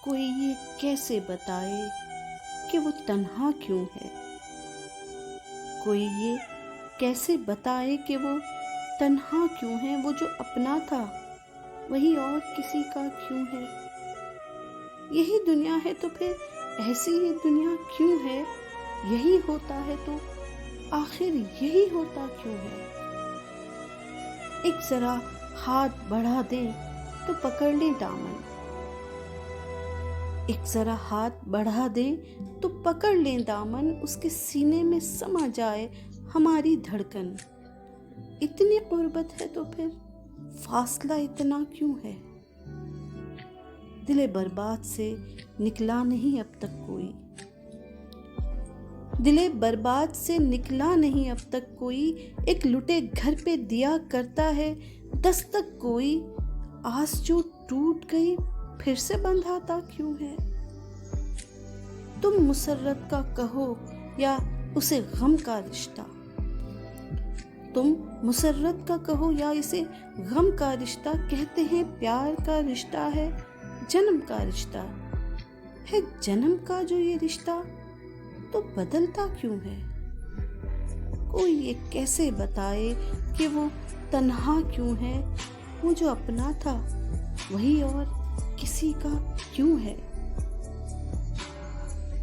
कोई ये कैसे बताए कि वो तन्हा क्यों है। कोई ये कैसे बताए कि वो तन्हा क्यों है। वो जो अपना था वही और किसी का क्यों है। यही दुनिया है तो फिर ऐसी ही दुनिया क्यों है। यही होता है तो आखिर यही होता क्यों है। एक जरा हाथ बढ़ा दे तो पकड़ ले दामन। एक जरा हाथ बढ़ा दे तो पकड़ ले दामन। उसके सीने में समा जाए हमारी धड़कन। इतनी गुर्बत है तो फिर फासला इतना क्यों है। दिले बर्बाद से निकला नहीं अब तक कोई। दिले बर्बाद से निकला नहीं अब तक कोई। एक लुटे घर पे दिया करता है दस्तक कोई। आस जो टूट गई फिर से बंधाता क्यों है। तुम मुसर्रत का कहो या उसे गम का रिश्ता। तुम मुसर्रत का कहो या इसे गम का रिश्ता। कहते हैं प्यार का रिश्ता है जन्म का रिश्ता है। जन्म का जो ये रिश्ता तो बदलता क्यों है। कोई ये कैसे बताए कि वो तन्हा क्यों है। वो जो अपना था वही और किसी का क्यों है।